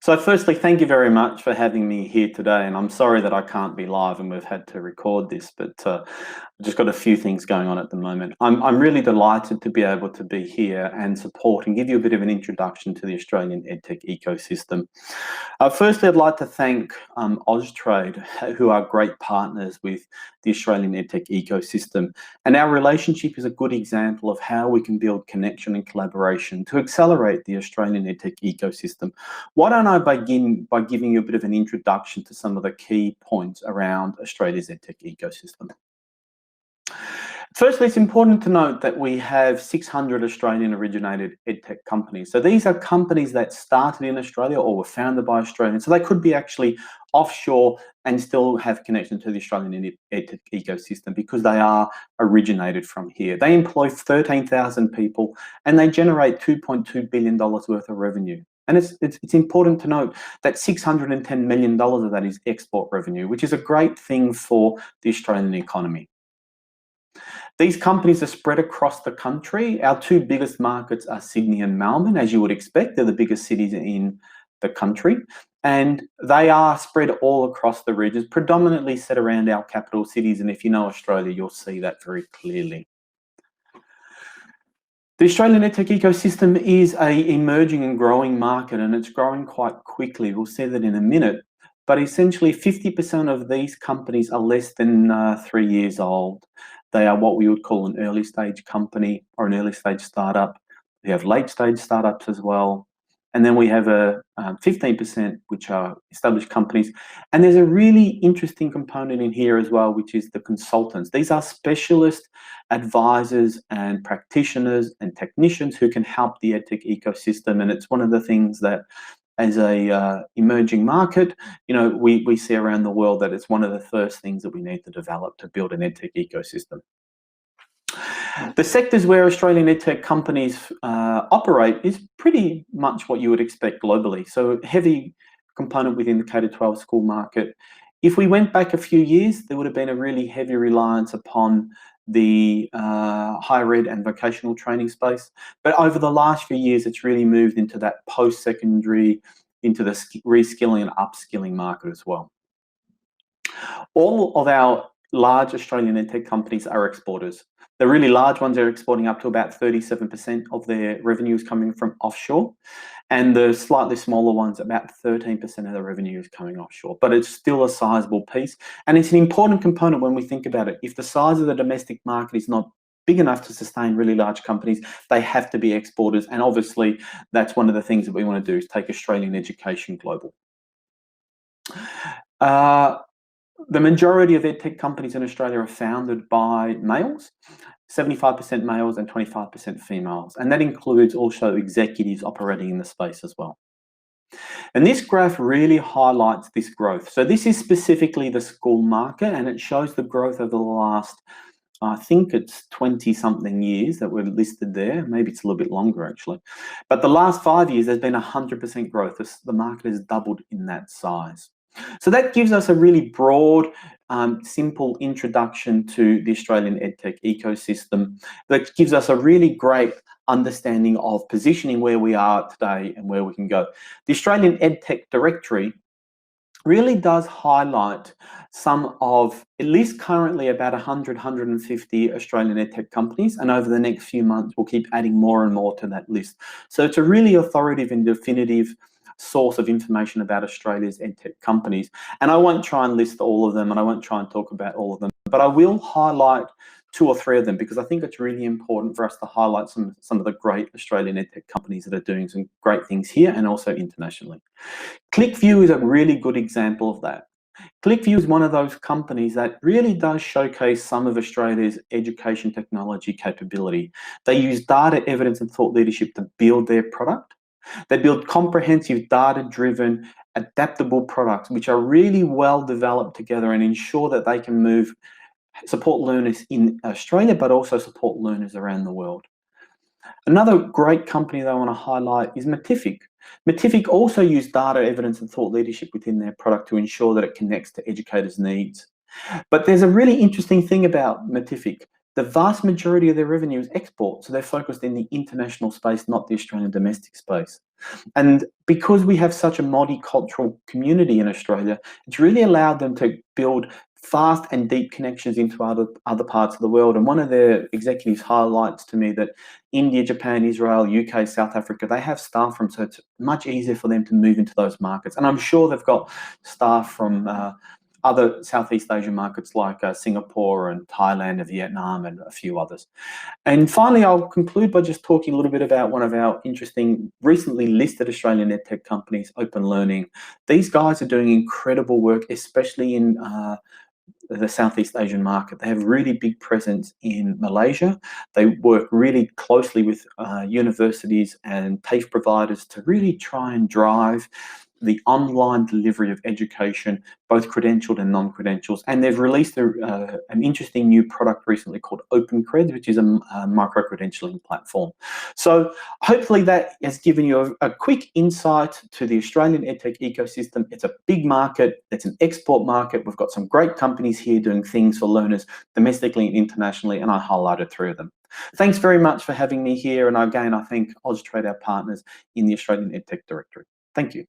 So firstly, thank you very much for having me here today, and I'm sorry that I can't be live and we've had to record this, but I've just got a few things going on at the moment. I'm really delighted to be able to be here and support and give you a bit of an introduction to the Australian EdTech ecosystem. Firstly, I'd like to thank Austrade, who are great partners with the Australian EdTech ecosystem. And our relationship is a good example of how we can build connection and collaboration to accelerate the Australian EdTech ecosystem. Why don't I begin by giving you a bit of an introduction to some of the key points around Australia's EdTech ecosystem. Firstly, it's important to note that we have 600 Australian-originated EdTech companies. So these are companies that started in Australia or were founded by Australians. So they could be actually offshore and still have connection to the Australian EdTech ecosystem because they are originated from here. They employ 13,000 people and they generate $2.2 billion worth of revenue. And it's important to note that $610 million of that is export revenue, which is a great thing for the Australian economy. These companies are spread across the country. Our two biggest markets are Sydney and Melbourne, as you would expect. They're the biggest cities in the country. And they are spread all across the regions, predominantly set around our capital cities. And if you know Australia, you'll see that very clearly. The Australian EdTech ecosystem is an emerging and growing market, and it's growing quite quickly. We'll see that in a minute. But essentially, 50% of these companies are less than 3 years old. They are what we would call an early stage company or an early stage startup. We have late stage startups as well. And then we have a 15% which are established companies. And there's a really interesting component in here as well, which is the consultants. These are specialist advisors and practitioners and technicians who can help the EdTech ecosystem. And it's one of the things that as a emerging market, we see around the world that it's one of the first things that we need to develop to build an EdTech ecosystem. The sectors where Australian EdTech companies operate is pretty much what you would expect globally. So heavy component within the K-12 school market. If we went back a few years, there would have been a really heavy reliance upon the higher ed and vocational training space. But over the last few years, it's really moved into that post-secondary, into the reskilling and upskilling market as well. All of our large Australian EdTech companies are exporters. The really large ones are exporting up to about 37% of their revenue is coming from offshore. And the slightly smaller ones, about 13% of the revenue is coming offshore. But it's still a sizable piece. And it's an important component when we think about it. If the size of the domestic market is not big enough to sustain really large companies, they have to be exporters. And obviously, that's one of the things that we want to do is take Australian education global. The majority of EdTech companies in Australia are founded by males, 75% males and 25% females. And that includes also executives operating in the space as well. And this graph really highlights this growth. So this is specifically the school market, and it shows the growth over the last, I think it's 20-something years that were listed there. Maybe it's a little bit longer, actually. But the last 5 years, there's been 100% growth. The market has doubled in that size. So that gives us a really broad, simple introduction to the Australian EdTech ecosystem that gives us a really great understanding of positioning where we are today and where we can go. The Australian EdTech directory really does highlight some of, at least currently, about 100, 150 Australian EdTech companies, and over the next few months, we'll keep adding more and more to that list. So it's a really authoritative and definitive source of information about Australia's EdTech companies. And I won't try and list all of them, and I won't try and talk about all of them, but I will highlight 2 or 3 of them because I think it's really important for us to highlight some of the great Australian EdTech companies that are doing some great things here and also internationally. ClickView is a really good example of that. ClickView is one of those companies that really does showcase some of Australia's education technology capability. They use data, evidence, and thought leadership to build their product. They build comprehensive, data-driven, adaptable products which are really well developed together and ensure that they can support learners in Australia, but also support learners around the world. Another great company that I want to highlight is Matific. Matific also use data, evidence, and thought leadership within their product to ensure that it connects to educators' needs. But there's a really interesting thing about Matific. the vast majority of their revenue is export. So they're focused in the international space, not the Australian domestic space. And because we have such a multicultural community in Australia, it's really allowed them to build fast and deep connections into other parts of the world. And one of their executives highlights to me that India, Japan, Israel, UK, South Africa, they have staff from, so it's much easier for them to move into those markets. And I'm sure they've got staff from other Southeast Asian markets like Singapore and Thailand and Vietnam and a few others. And finally, I'll conclude by just talking a little bit about one of our interesting, recently listed Australian EdTech companies, Open Learning. These guys are doing incredible work, especially in the Southeast Asian market. They have really big presence in Malaysia. They work really closely with universities and TAFE providers to really try and drive the online delivery of education, both credentialed and non-credentials. And they've released an interesting new product recently called OpenCred, which is a micro-credentialing platform. So hopefully that has given you a quick insight to the Australian EdTech ecosystem. It's a big market. It's an export market. We've got some great companies here doing things for learners domestically and internationally, and I highlighted 3 of them. Thanks very much for having me here. And again, I thank Austrade, our partners in the Australian EdTech Directory. Thank you.